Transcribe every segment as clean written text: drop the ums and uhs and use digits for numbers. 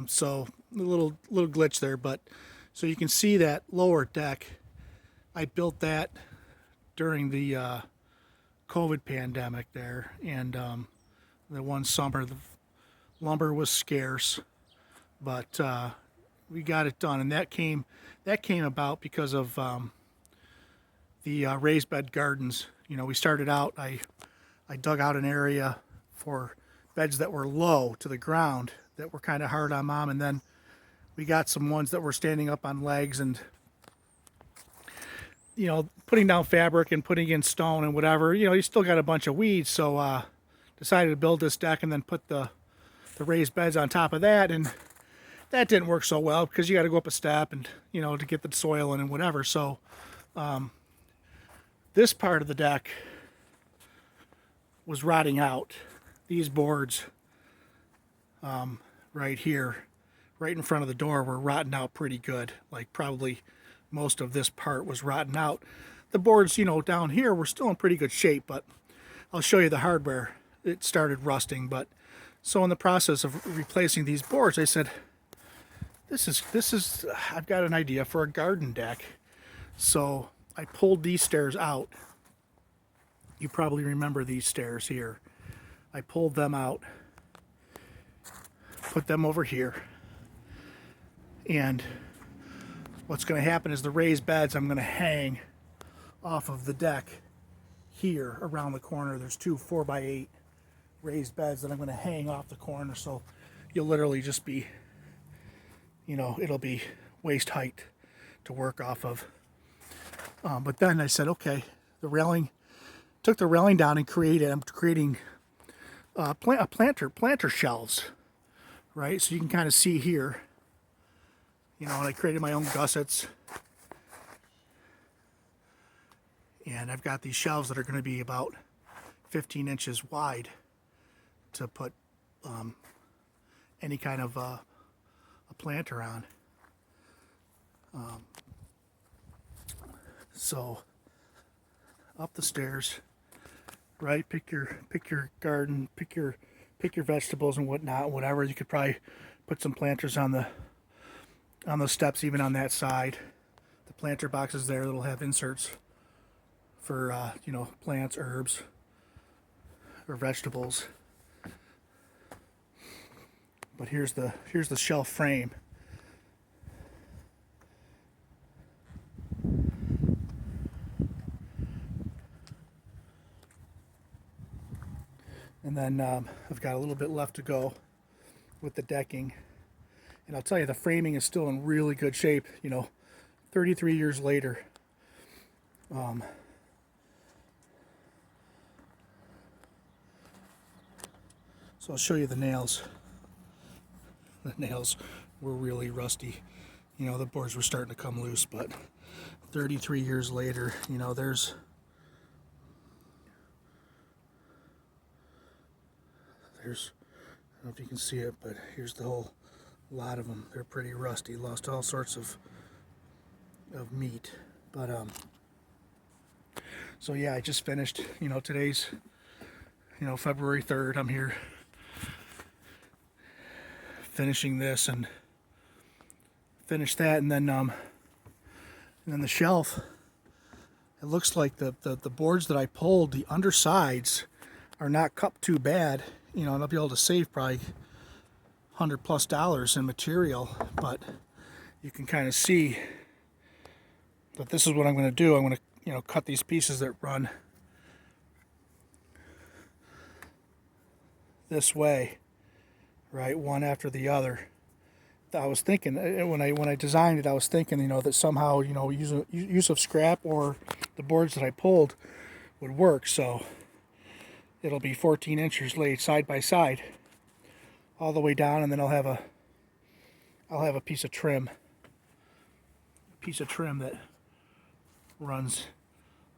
So a little glitch there, but so you can see that lower deck. I built that during the COVID pandemic there, and the one summer the lumber was scarce, but we got it done, and that came about because of the raised bed gardens. You know, we started out. I dug out an area for beds that were low to the ground that were kind of hard on mom, and then we got some ones that were standing up on legs, and putting down fabric and putting in stone and whatever. You still got a bunch of weeds, so decided to build this deck and then put the raised beds on top of that, and that didn't work so well because you got to go up a step and to get the soil in and whatever. So this part of the deck was rotting out. These boards right here, right in front of the door, were rotting out pretty good. Like probably most of this part was rotting out. The boards, down here were still in pretty good shape, but I'll show you the hardware. It started rusting, but so in the process of replacing these boards, I said, this is I've got an idea for a garden deck. So I pulled these stairs out. You probably remember these stairs here. I pulled them out, put them over here, and what's going to happen is the raised beds I'm going to hang off of the deck here around the corner. There's two 4x8 raised beds that I'm going to hang off the corner, so you'll literally just be, it'll be waist height to work off of. But then I said, okay, took the railing down and I'm creating planter shelves, right? So you can kind of see here, and I created my own gussets. And I've got these shelves that are going to be about 15 inches wide to put any kind of a planter on. So up the stairs, right? Pick your garden, pick your vegetables and whatnot, whatever. You could probably put some planters on the steps, even on that side. The planter boxes there that'll have inserts for plants, herbs, or vegetables. But here's the shelf frame. And then I've got a little bit left to go with the decking. And I'll tell you, the framing is still in really good shape, 33 years later. So I'll show you the nails. The nails were really rusty. The boards were starting to come loose, but 33 years later, there's I don't know if you can see it, but here's the whole lot of them. They're pretty rusty, lost all sorts of meat. But so yeah, I just finished, today's February 3rd. I'm here finishing this and finish that, and then the shelf, it looks like the boards that I pulled, the undersides are not cut too bad, and I'll be able to save probably $100+ in material. But you can kind of see that this is what I'm going to do. I'm going to cut these pieces that run this way, right, one after the other. I was thinking when I designed it, I was thinking that somehow use of scrap or the boards that I pulled would work. So it'll be 14 inches laid side by side all the way down, and then I'll have a piece of trim that runs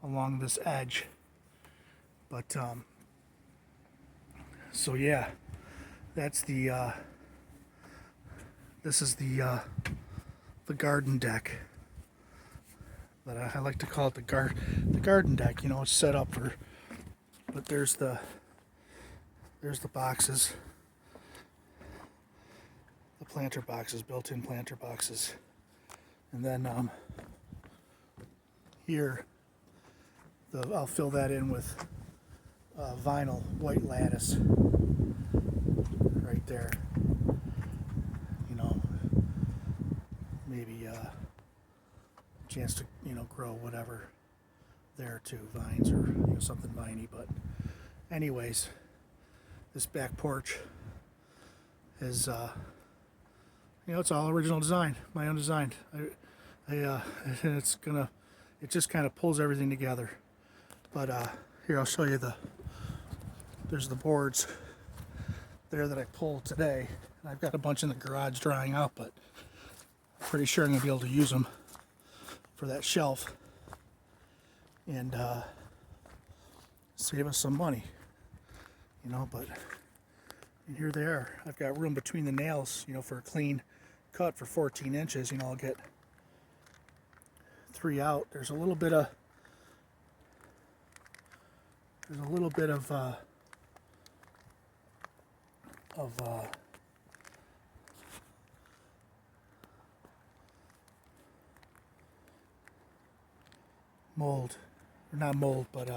along this edge. But so yeah, that's this is the garden deck. But I like to call it the garden deck. It's set up for. But there's the boxes. the planter boxes, built-in planter boxes. And then here, I'll fill that in with vinyl white lattice right there. You know, maybe a chance to, you know, grow whatever there too, vines or, you know, something viney. But anyways, this back porch is, you know, it's all original design, my own design. It just kind of pulls everything together. But here, I'll show you there's the boards there that I pulled today. I've got a bunch in the garage drying out, but I'm pretty sure I'm gonna be able to use them for that shelf and save us some money, you know. But and here they are. I've got room between the nails, you know, for a clean cut for 14 inches. You know, I'll get 3 out. There's a little bit of mold, or not mold, but